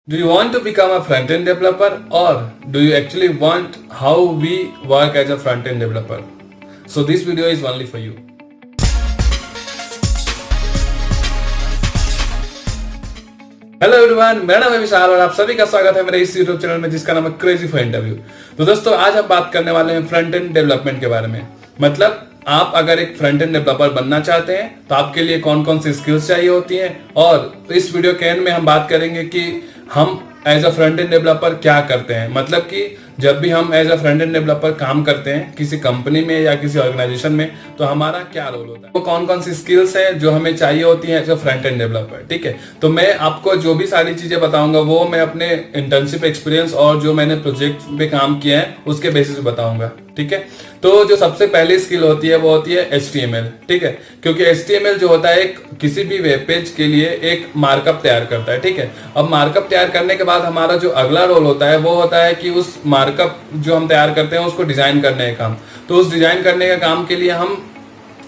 Do you want to become a front-end developer, or do you actually want how we work as a front-end developer? So this video is only for you. Hello everyone, मेरा नाम है विशाल और आप सभी का स्वागत है मेरे इस यूट्यूब चैनल में जिसका नाम है क्रेजी फॉर इंटरव्यू। तो दोस्तों, आज हम बात करने वाले हैं फ्रंट एंड डेवलपमेंट के बारे में। मतलब आप अगर एक फ्रंट एंड डेवलपर बनना चाहते हैं तो आपके लिए कौन कौन सी स्किल्स चाहिए होती हैं, और इस वीडियो के एंड में हम बात करेंगे कि हम as a front end developer क्या करते हैं। मतलब कि जब भी हम as a front end developer काम करते हैं किसी कंपनी में या किसी ऑर्गेनाइजेशन में, तो हमारा क्या रोल होता है, वो कौन कौन सी स्किल्स हैं जो हमें चाहिए होती हैं as a front end developer. ठीक है, तो मैं आपको जो भी सारी चीजें बताऊंगा वो मैं अपने इंटर्नशिप एक्सपीरियंस और जो मैंने प्रोजेक्ट पे काम किया है उसके बेसिस पे बताऊंगा। ठीक है, तो जो सबसे पहली स्किल होती है वो होती है HTML। ठीक है, क्योंकि HTML जो होता है एक किसी भी वेब पेज के लिए एक मार्कअप तैयार करता है। ठीक है, अब मार्कअप तैयार करने के बाद हमारा जो अगला रोल होता है वो होता है कि उस मार्कअप जो हम तैयार करते हैं उसको डिजाइन करने का काम। तो उस डिजाइन करने का काम के लिए हम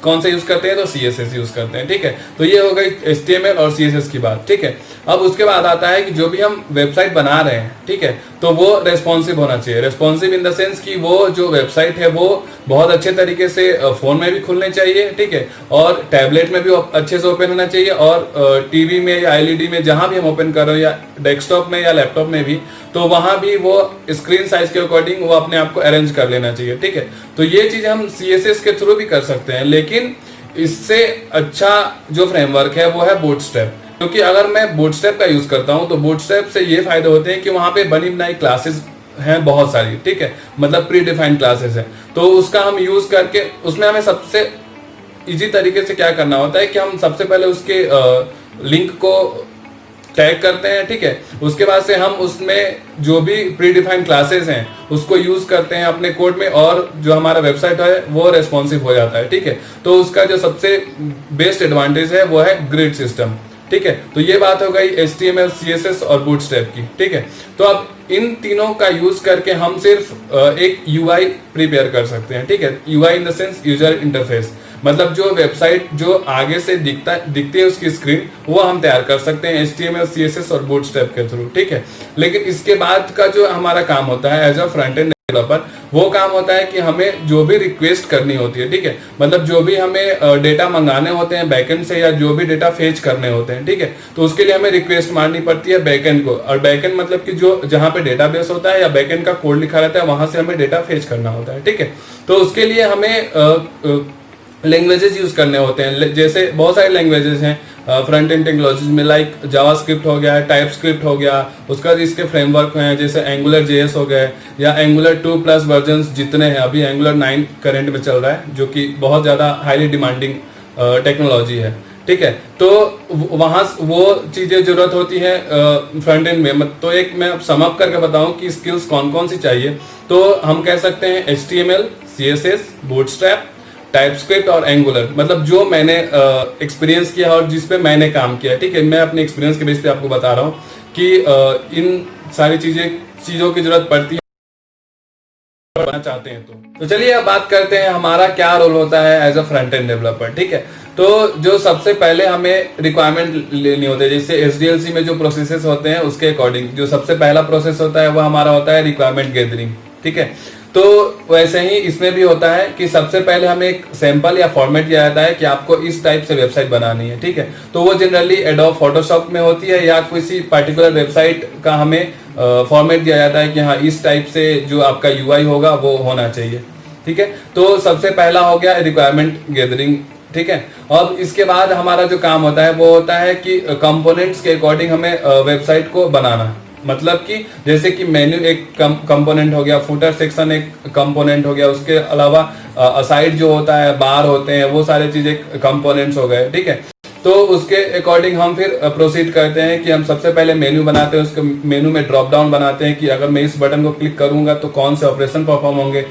कौन सा यूज करते हैं, तो CSS यूज करते हैं। ठीक है, तो ये हो गई HTML और CSS की बात। ठीक है, अब उसके बाद आता है कि जो भी हम वेबसाइट बना रहे हैं, ठीक है, तो वो रेस्पॉन्सिव होना चाहिए। रेस्पॉन्सिव इन द सेंस कि वो जो वेबसाइट है वो बहुत अच्छे तरीके से फोन में भी खुलने चाहिए। ठीक है, और टैबलेट में भी अच्छे से ओपन होना चाहिए, और टीवी में या LED में जहां भी हम ओपन कर रहे हो, या डेस्कटॉप में या लैपटॉप में भी, तो वहां भी वो स्क्रीन साइज के अकॉर्डिंग वो अपने आप को अरेंज कर लेना चाहिए। ठीक है, तो ये चीज हम CSS के थ्रू भी कर सकते हैं, लेकिन इससे अच्छा जो फ्रेमवर्क है वो है बूटस्ट्रैप। क्योंकि अगर मैं बूटस्ट्रैप का यूज करता हूं तो बूटस्ट्रैप से ये फायदे होते हैं कि वहां पे बनी बनाई क्लासेस हैं बहुत सारी। ठीक है, मतलब प्री डिफाइंड क्लासेस हैं, तो उसका हम यूज करके उसमें हमें सबसे इजी तरीके से क्या करना होता है कि हम सबसे पहले उसके लिंक को टैग करते हैं। ठीक है, उसके बाद से हम उसमें जो भी प्री डिफाइंड क्लासेस हैं उसको यूज करते हैं अपने कोड में, और जो हमारा वेबसाइट है वो रेस्पॉन्सिव हो जाता है। ठीक है, तो उसका जो सबसे बेस्ट एडवांटेज है वो है ग्रिड सिस्टम। ठीक है, तो ये बात हो गई HTML, CSS और बूटस्ट्रैप की। ठीक है, तो अब इन तीनों का यूज करके हम सिर्फ एक UI प्रिपेयर कर सकते हैं। ठीक है, UI in the sense user interface, मतलब जो वेबसाइट जो आगे से दिखती है उसकी स्क्रीन, वो हम तैयार कर सकते हैं HTML, CSS और बूटस्ट्रैप के थ्रू। ठीक है, लेकिन इसके बाद का जो हमारा काम होता है as a front end developer, वो काम होता है कि हमें जो भी रिक्वेस्ट करनी होती है, ठीक है, मतलब जो भी हमें डेटा मंगाने होते हैं बैकएंड से, या जो भी डेटा फेच करने होते हैं, ठीक है, तो उसके लिए हमें रिक्वेस्ट मारनी पड़ती है बैकएंड को। और बैकएंड मतलब कि जो जहां पे डेटाबेस होता है या बैकएंड का कोड लिखा रहता है वहां से हमें डेटा फेच करना होता है। ठीक है, तो उसके लिए हमें लैंग्वेजेस यूज करने होते हैं। जैसे बहुत सारे लैंग्वेजेस हैं फ्रंट एंड टेक्नोलॉजीज में, लाइक जावास्क्रिप्ट हो गया, टाइपस्क्रिप्ट हो गया, उसका बाद इसके फ्रेमवर्क हैं जैसे एंगुलर JS हो गए, या एंगुलर 2+ वर्जन्स जितने हैं, अभी एंगुलर 9 करंट में चल रहा है, जो कि बहुत ज़्यादा हाईली डिमांडिंग टेक्नोलॉजी है। ठीक है, तो वहाँ वो चीज़ें जरूरत होती है फ्रंट एंड में। तो एक मैं सम अप करके बताऊं कि स्किल्स कौन कौन सी चाहिए, तो हम कह सकते हैं HTML, CSS, बूटस्ट्रैप, टाइपस्क्रिप्ट और एंगुलर, मतलब जो मैंने एक्सपीरियंस किया और जिस पे मैंने काम किया। ठीक है, मैं अपने एक्सपीरियंस के बेस पे आपको बता रहा हूँ कि इन सारी चीजों की जरूरत पड़ती है बनना चाहते हैं। तो चलिए अब बात करते हैं हमारा क्या रोल होता है as a front end developer. ठीक है, तो जो सबसे पहले हमें रिक्वायरमेंट लेनी होती है, जैसे SDLC में जो प्रोसेसेस होते हैं उसके अकॉर्डिंग जो सबसे पहला प्रोसेस होता है वो हमारा होता है रिक्वायरमेंट गैदरिंग। ठीक है, तो वैसे ही इसमें भी होता है कि सबसे पहले हमें एक सैंपल या फॉर्मेट दिया जाता है कि आपको इस टाइप से वेबसाइट बनानी है। ठीक है, तो वो जनरली एडोब फोटोशॉप में होती है, या किसी पर्टिकुलर वेबसाइट का हमें फॉर्मेट दिया जाता है कि हाँ इस टाइप से जो आपका UI होगा वो होना चाहिए। ठीक है, तो सबसे पहला हो गया रिक्वायरमेंट गैदरिंग। ठीक है, अब इसके बाद हमारा जो काम होता है वो होता है कि कंपोनेंट्स के अकॉर्डिंग हमें वेबसाइट को बनाना। मतलब कि जैसे कि मेन्यू एक कंपोनेंट हो गया, फुटर सेक्शन एक कंपोनेंट हो गया, उसके अलावा असाइड जो होता है, बार होते हैं, वो सारे चीजें कंपोनेंट्स हो गए। ठीक है, तो उसके अकॉर्डिंग हम फिर प्रोसीड करते हैं कि हम सबसे पहले मेन्यू बनाते हैं, उसके मेन्यू में ड्रॉप डाउन बनाते हैं कि अगर मैं इस बटन को क्लिक करूंगा तो कौन से ऑपरेशन परफॉर्म होंगे।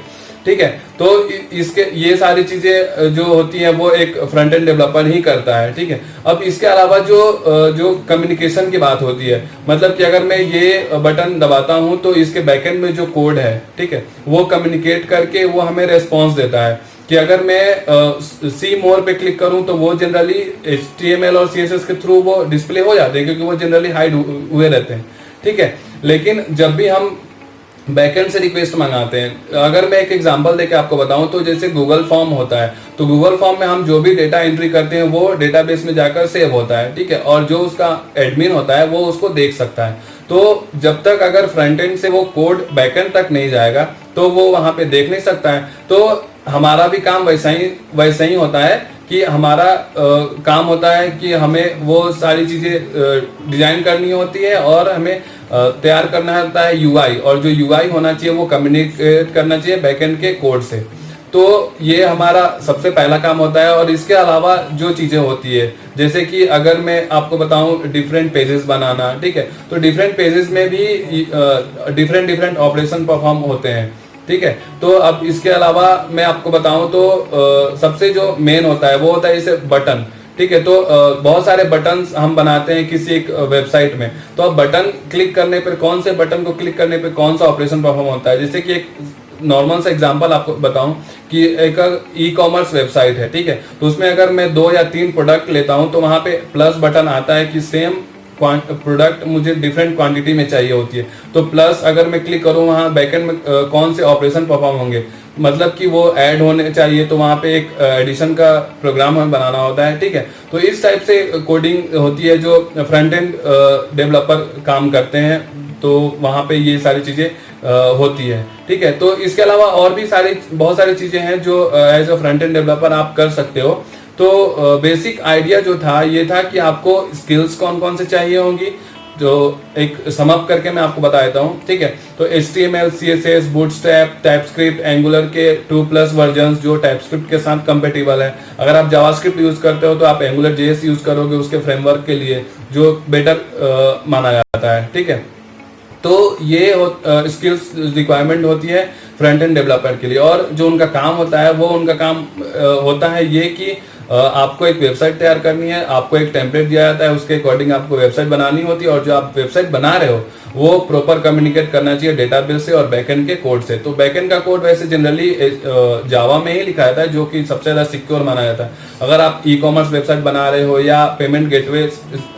ठीक है, तो इसके ये सारी चीजें जो होती हैं वो एक फ्रंट एंड डेवलपर ही करता है। ठीक है, अब इसके अलावा जो कम्युनिकेशन की बात होती है, मतलब कि अगर मैं ये बटन दबाता हूं तो इसके बैकएंड में जो कोड है, ठीक है, वो कम्युनिकेट करके वो हमें रेस्पॉन्स देता है कि अगर मैं सी मोर पे क्लिक करूं तो वो जनरली HTML और CSS के थ्रू वो डिस्प्ले हो जाते हैं, क्योंकि वो जनरली हाइड हुए रहते हैं। ठीक है। लेकिन जब भी हम बैकएंड से रिक्वेस्ट मंगाते हैं, अगर मैं एक एग्जांपल देके आपको बताऊं तो जैसे गूगल फॉर्म होता है, तो गूगल फॉर्म में हम जो भी डेटा एंट्री करते हैं वो डेटाबेस में जाकर सेव होता है, ठीक है, और जो उसका एडमिन होता है वो उसको देख सकता है। तो जब तक अगर फ्रंट एंड से वो कोड बैकएंड तक नहीं जाएगा तो वो वहां पे देख नहीं सकता है। तो हमारा भी काम वैसा ही होता है कि हमारा काम होता है कि हमें वो सारी चीजें डिजाइन करनी होती है और हमें तैयार करना होता है यूआई, और जो यूआई होना चाहिए वो कम्युनिकेट करना चाहिए बैकएंड के कोड से। तो ये हमारा सबसे पहला काम होता है। और इसके अलावा जो चीजें होती है, जैसे कि अगर मैं आपको बताऊं डिफरेंट पेजेस बनाना, ठीक है, तो डिफरेंट पेजेस में भी डिफरेंट ऑपरेशन परफॉर्म होते हैं, ठीक है। तो अब इसके अलावा मैं आपको बताऊं तो सबसे जो मेन होता है वो होता है जैसे बटन, ठीक है। तो बहुत सारे बटन्स हम बनाते हैं किसी एक वेबसाइट में, तो अब बटन क्लिक करने पर, कौन से बटन को क्लिक करने पे कौन सा ऑपरेशन परफॉर्म होता है। जैसे कि एक नॉर्मल सा एग्जांपल आपको बताऊं कि एक ई कॉमर्स वेबसाइट है, ठीक है, तो उसमें अगर मैं 2 या 3 प्रोडक्ट लेता हूं तो वहां पे प्लस बटन आता है कि सेम प्रोडक्ट मुझे डिफरेंट क्वांटिटी में चाहिए होती है, तो प्लस अगर मैं क्लिक करूं वहां बैकएंड में कौन से ऑपरेशन परफॉर्म होंगे, मतलब कि वो ऐड होने चाहिए, तो वहां पे एक एडिशन का प्रोग्राम हमें बनाना होता है, ठीक है। तो इस टाइप से कोडिंग होती है जो फ्रंट एंड डेवलपर काम करते हैं, तो वहां पे ये सारी चीजें होती है, ठीक है। तो इसके अलावा और भी बहुत सारी चीजें हैं जो as a front end developer आप कर सकते हो। तो बेसिक आइडिया जो था ये था कि आपको स्किल्स कौन कौन से चाहिए होंगी, जो एक समअप करके मैं आपको बता देता हूँ, ठीक है। तो HTML, CSS, bootstrap, TypeScript, angular के 2+ वर्जन जो टाइपस्क्रिप्ट के साथ कंपेटिबल है। अगर आप जावास्क्रिप्ट यूज करते हो तो आप एंगुलर JS यूज करोगे उसके फ्रेमवर्क के लिए, जो बेटर माना जाता है, ठीक है। तो ये स्किल्स रिक्वायरमेंट होती है फ्रंट एंड डेवलपर के लिए। और जो उनका काम होता है वो उनका काम होता है ये कि आपको एक वेबसाइट तैयार करनी है, आपको एक टेम्पलेट दिया जाता है, उसके अकॉर्डिंग आपको वेबसाइट बनानी होती है, और जो आप वेबसाइट बना रहे हो वो प्रॉपर कम्युनिकेट करना चाहिए डेटाबेस से और बैकएंड के कोड से। तो बैकएंड का कोड वैसे जनरली जावा में ही लिखा जाता है, जो कि सबसे ज्यादा सिक्योर माना जाता है। अगर आप ई कॉमर्स वेबसाइट बना रहे हो या पेमेंट गेटवे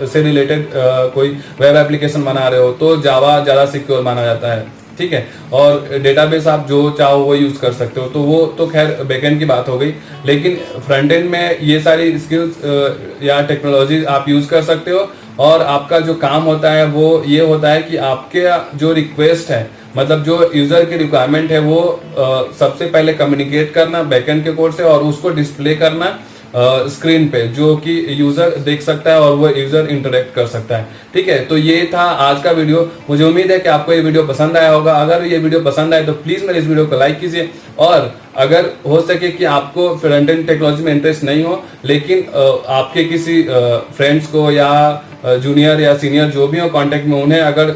से रिलेटेड कोई वेब एप्लीकेशन बना रहे हो तो जावा ज्यादा सिक्योर माना जाता है, ठीक है। और डेटाबेस आप जो चाहो वो यूज कर सकते हो, तो वो तो खैर बैकएंड की बात हो गई। लेकिन फ्रंट एंड में ये सारी स्किल्स या टेक्नोलॉजी आप यूज कर सकते हो, और आपका जो काम होता है वो ये होता है कि आपके जो रिक्वेस्ट है, मतलब जो यूजर की रिक्वायरमेंट है वो सबसे पहले कम्युनिकेट करना बैकएंड के कोड से, और उसको डिस्प्ले करना स्क्रीन पे, जो कि यूजर देख सकता है और वो यूजर इंटरेक्ट कर सकता है, ठीक है। तो ये था आज का वीडियो। मुझे उम्मीद है कि आपको ये वीडियो पसंद आया होगा। अगर ये वीडियो पसंद आए तो प्लीज मेरे इस वीडियो को लाइक कीजिए, और अगर हो सके कि आपको फ्रंट एंड टेक्नोलॉजी में इंटरेस्ट नहीं हो, लेकिन आपके किसी फ्रेंड्स को या जूनियर या सीनियर जो भी हो कांटेक्ट में, उन्हें अगर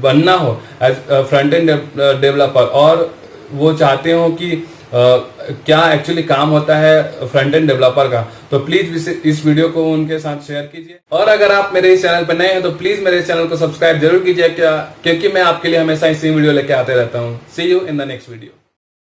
बनना हो एज फ्रंट एंड डेवलपर, और वो चाहते हो कि क्या एक्चुअली काम होता है फ्रंट एंड डेवलपर का, तो प्लीज इस वीडियो को उनके साथ शेयर कीजिए। और अगर आप मेरे इस चैनल पर नए हैं तो प्लीज मेरे चैनल को सब्सक्राइब जरूर कीजिए, क्योंकि मैं आपके लिए हमेशा इसी वीडियो लेके आते रहता हूँ। See you in the next video.